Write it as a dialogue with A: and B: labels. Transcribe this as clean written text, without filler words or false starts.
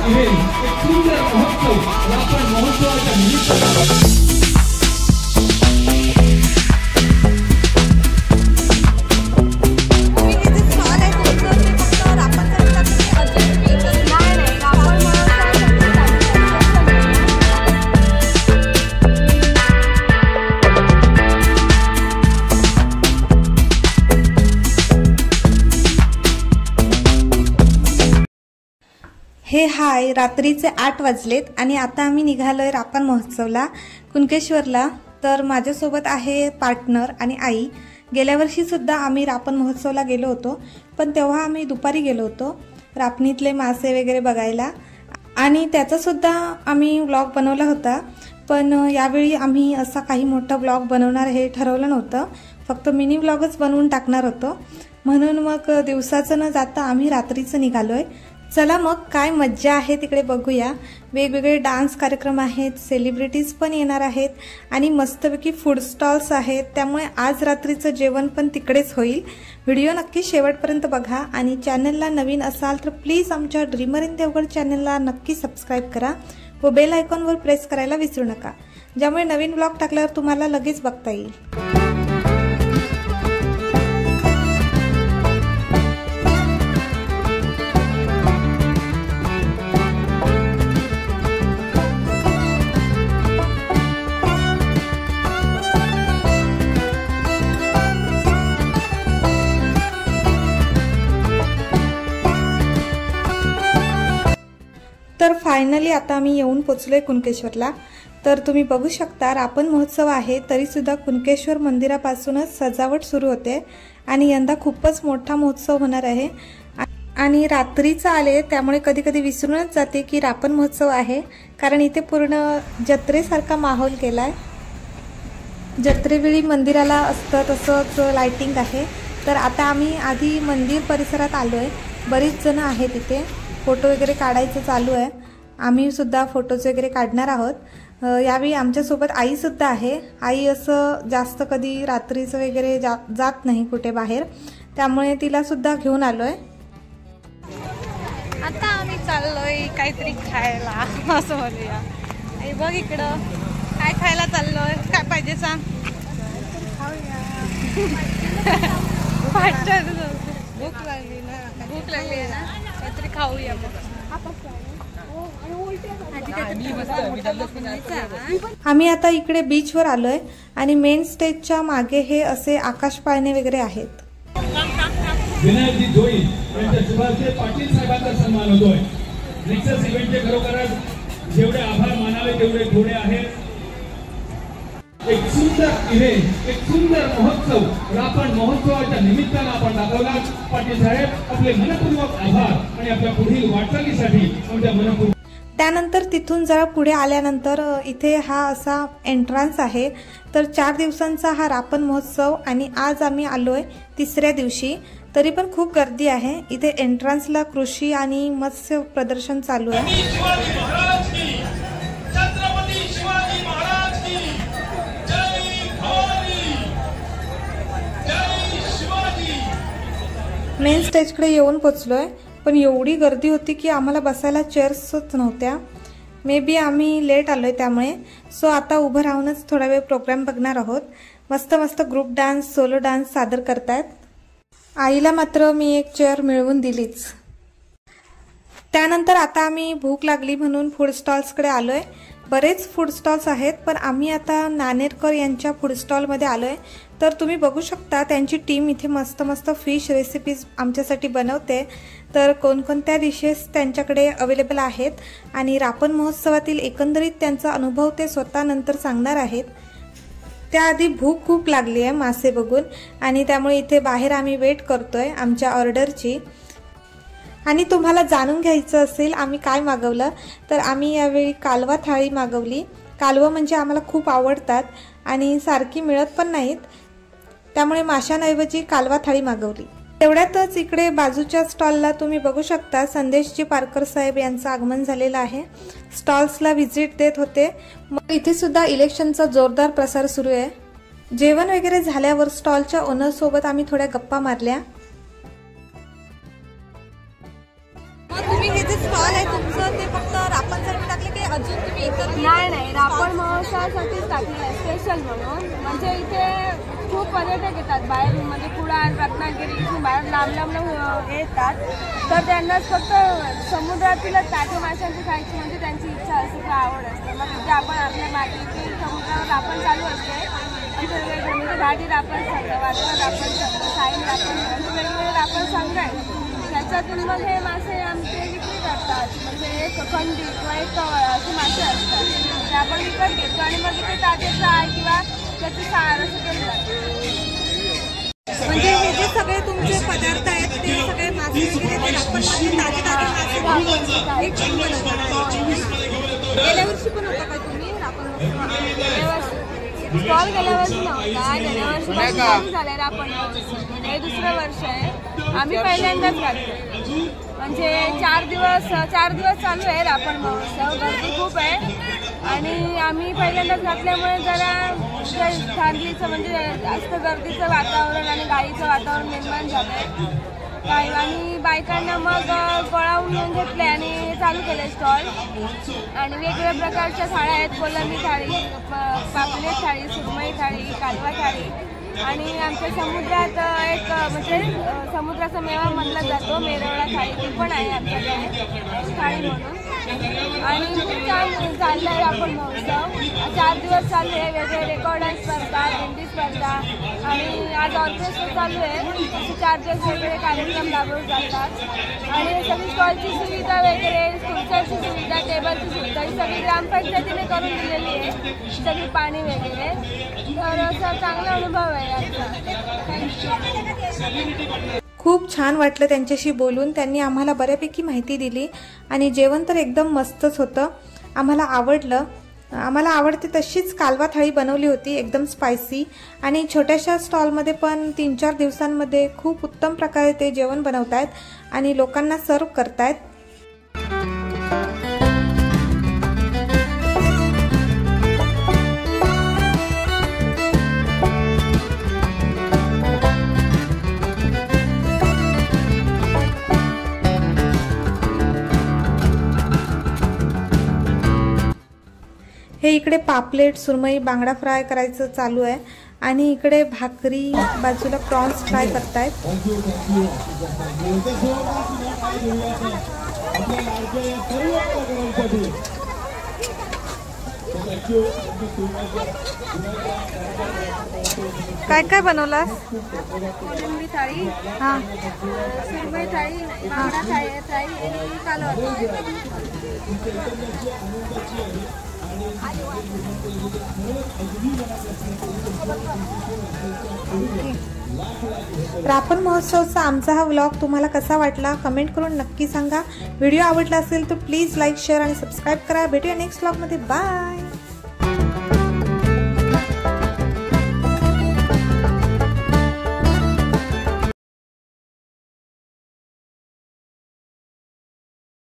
A: Event, एक सुंदर महोत्सव, रापण महोत्सवाच्या निमित्ताने
B: हे हाय, रात्रीचे 8 वाजलेत आणि आता आम्ही निघालोय रापण महोत्सवला कुणकेश्वरला। तर माझ्यासोबत आहे पार्टनर आणि आई। गेल्या वर्षी सुद्धा आम्ही रापण महोत्सवला गेलो होतो, पण तेव्हा आम्ही दुपारी गेलो होतो रापणीतले मासे वगैरे बघायला आणि त्याचा सुद्धा आम्ही व्लॉग बनवला होता। पण यावेळी आम्ही असा काही मोठा व्लॉग बनवणार हे ठरवलं नव्हतं, फक्त मिनी व्लॉगच बनवून टाकणार होतो। म्हणून मग दिवसाचं न जाता आम्ही रात्रीचं निघालोय। चला मग काय मज्जा आहे तिकडे बघूया। वेगवेगळे डान्स कार्यक्रम आहेत, सेलिब्रिटीज पण येणार आहेत आणि मस्तपैकी फूड स्टॉल्स आहेत, त्यामुळे आज रात्रीचं जेवण पण तिकडेच होईल। व्हिडिओ नक्की शेवटपर्यंत बघा आणि चॅनलला नवीन असाल तर प्लीज आमच्या ड्रीमर इन देवगड चॅनलला नक्की सबस्क्राइब करा व बेल आयकॉनवर प्रेस करायला विसरू नका, ज्यामुळे नवीन व्लॉग टाकल्यावर तुम्हाला लगेच बघता येईल। तर फायनली आता आम्ही येऊन पोचलोय कुणकेश्वरला। तर तुम्ही बघू शकता रापण महोत्सव आहे तरी सुद्धा कुणकेश्वर मंदिरापासूनच सजावट सुरू होते आणि यंदा खूपच मोठा महोत्सव होणार आहे आणि रात्रीचं आले त्यामुळे कधी कधी विसरूनच जाते की रापण महोत्सव आहे, कारण इथे पूर्ण जत्रेसारखा माहोल केलाय। जत्रेवेळी मंदिराला असतं तसंच लाइटिंग आहे। तर आता आम्ही आधी मंदिर परिसरात आलोय, बरीच जण आहेत इथे, फोटो वगैरे काढायचं चालू आहे। आम्ही सुद्धा फोटोज वगैरे काढणार आहोत। यावेळी आमच्यासोबत आई सुद्धा आहे। आई असं जास्त कधी रात्रीचं वगैरे जात नाही कुठे बाहेर, त्यामुळे तिला सुद्धा घेऊन आलोय।
C: आता आम्ही चाललोय काहीतरी खायला, असं म्हणूया। आई बघ इकडं काय खायला चाललोय, काय पाहिजे सांग। भूक लागली ना, भूक लागली आहे ना, काहीतरी खाऊया मग।
B: आम्ही आता इकडे बीचवर आलोय आणि मेन स्टेजच्या मागे हे असे आकाश पाळणे वगैरे आहेत।
A: विनायकजी जोई यांच्या शुभार्थे पाटील साहेबांचा सन्मान होतोय। नेक्सस इव्हेंटचे खरोखरच जेवढे आभार मानावे तेवढे थोडे आहेत। एक सुंदर इव्हेंट, एक सुंदर महोत्सव, रापण महोत्सवाच्या निमित्ताने आपण दाखवला। पाटील साहेब आपले मनपूर्वक आभार आणि आपल्या पुढील वाटचालीसाठी आमच्या मनपूर्वक।
B: त्यानंतर तिथून जरा पुढे आल्यानंतर इथे हा असा एंट्रन्स आहे। तर 4 दिवसांचा हा रापण महोत्सव आणि आज आम्ही आलोय 3ऱ्या दिवशी, तरी पण खूप गर्दी आहे इथे। एंट्रन्सला कृषी आणि मत्स्य प्रदर्शन चालू आहे। मेन स्टेजकडे येऊन पोचलोय, पण एवढी गर्दी होती की आम्हाला बसायला चेअर्सच नव्हत्या। मे बी आम्ही लेट आलोय त्यामुळे। सो आता उभं राहूनच थोडा वेळ प्रोग्राम बघणार आहोत। मस्त मस्त ग्रुप डान्स, सोलो डान्स सादर करतायत। आईला मात्र मी एक चेअर मिळवून दिलीच। त्यानंतर आता आम्ही भूक लागली म्हणून फूड स्टॉल्सकडे आलोय। बरेच फूड स्टॉल्स आहेत, पण आम्ही आता नानेरकर यांच्या फूड स्टॉलमध्ये आलोय। तर तुम्ही बघू शकता त्यांची टीम इथे मस्त मस्त फिश रेसिपीज आमच्यासाठी बनवते। तर कोणकोणत्या डिशेस त्यांच्याकडे अवेलेबल आहेत आणि रापण महोत्सवातील एकंदरीत त्यांचा अनुभव ते स्वतः नंतर सांगणार आहेत। त्याआधी भूक खूप लागली आहे मासे बघून आणि त्यामुळे इथे बाहेर आम्ही वेट करतोय आमच्या ऑर्डरची। आणि तुम्हाला जाणून घ्यायचं असेल आम्ही काय मागवलं, तर आम्ही यावेळी कालवा थाळी मागवली। कालवा म्हणजे आम्हाला खूप आवडतात आणि सारखी मिळत पण नाहीत, त्यामुळे माशांऐवजी कालवा थाळी मागवली। तेवढ्यातच इकडे बाजूच्या स्टॉलला तुम्ही बघू शकता संदेशजी पारकर साहेब यांचं आगमन झालेलं आहे। स्टॉल्सला व्हिजिट देत होते। मग इथे सुद्धा इलेक्शनचा जोरदार प्रसार सुरू आहे। जेवण वगैरे झाल्यावर स्टॉलच्या ओनर सोबत आम्ही थोड्या गप्पा मारल्या। तुम्ही हे जे स्टॉल आहे तुमचं ते फक्त रापणसाठी टाकले की अजून तुम्ही इतर
D: नाही रापण महोत्सवासाठीच टाकलेलं आहे स्पेशल म्हणून. म्हणजे इथे खूप पर्यटक येतात बाहेरून, म्हणजे कुडाळ रत्नागिरी बाहेर लांब येतात. तर त्यांना फक्त समुद्रातीलच ताज्या माशांची खायची म्हणजे त्यांची इच्छा असते किंवा आवड असते. मग तिथे आपण आपल्या मातीतील समुद्रावर रापण चालू असते. म्हणजे भाजी रापण संघ, वारसा रापण संघ, साईन रापण संघ, वेगवेगळे रापण संघ आहेत. त्याच्यातून मग हे मासे आमचे विक्री करतात. म्हणजे एक खंडी किंवा एक कवळ असे मासे असतात ते आपण विकत घेतो आणि मग इथे ताजे फ्राय किंवा त्याची सार असं केलं जातं.
B: म्हणजे हे जे सगळे तुमचे पदार्थ आहेत ते सगळे मासे वगैरे ते रापणमध्ये ताजे मासे एक टीम बनवतात. गेल्या वर्षी पण होता का तुम्ही रापण
D: स्टॉल गेल्या वर्षी नव्हता, गेल्या वर्षी चालू झालंय रापण. हे दुसरं वर्ष आहे. आम्ही पहिल्यांदाच काढतो. म्हणजे 4 दिवस चालू आहे रापण महोत्सव. गर्दी खूप आहे आणि आम्ही पहिल्यांदाच घातल्यामुळे जरा थंडीचं म्हणजे जास्त गर्दीचं वातावरण आणि गाडीचं वातावरण निर्माण झालंय काय. आणि बायकांना मग गोळावून घेऊन घेतले आणि चालू केले स्टॉल. आणि वेगवेगळ्या प्रकारच्या थाळ्या आहेत. कोलंबी थाळी, पापलेट थाळी, सुरमई थाळी, कालवा थाळी. आणि आमच्या समुद्रात एक म्हणजे समुद्राचा मेवा म्हटला जातो मेरवळा थाळी, ती पण आहे आमच्याकडे थाळी म्हणून. आणि खूप छान चाललं आहे रापण महोत्सव. 4 दिवस चालू आहे. वेगवेगळे रेकॉर्ड स्पर्धा, दिंडी स्पर्धा आणि आज ऑर्केस्ट्रा चालू आहे. असे 4 दिवस वेगवेगळे कार्यक्रम राबवले जातात. आणि सगळी स्टॉलची सुविधा वगैरे, खुर्च्यांची सुविधा, टेबलची सुविधा ही सगळी ग्रामपंचायतीने करून दिलेली आहे. सगळी पाणी वगैरे. तर असा चांगला अनुभव आहे आमचा. थँक्यू.
B: खूप छान वाटलं त्यांच्याशी बोलून. त्यांनी आम्हाला बऱ्यापैकी माहिती दिली आणि जेवण तर एकदम मस्तच होतं. आम्हाला आवडलं. आम्हाला आवडते तशीच कालवा थाळी बनवली होती, एकदम स्पायसी. आणि छोट्याशा स्टॉलमध्ये पण 3-4 दिवसांमध्ये खूप उत्तम प्रकारे ते जेवण बनवतायत आणि लोकांना सर्व करतायत. हे इकडे पापलेट, सुरमई, बांगडा फ्राय करायचं चालू आहे आणि इकडे भाकरी, बाजूला प्रॉन्स फ्राय करतायत. काय काय बनवलास?
D: कोलंबी थाळी,
B: हां,
D: सुरमई थाळी, बांगडा थाळी आणि कालवा.
B: रापण महोत्सवचा आमचा हा व्लॉग तुम्हाला कसा वाटला कमेंट करून नक्की सांगा. व्हिडिओ आवडला असेल तर प्लीज लाईक, शेअर आणि सबस्क्राईब करा. भेटूया नेक्स्ट व्लॉगमध्ये. बाय.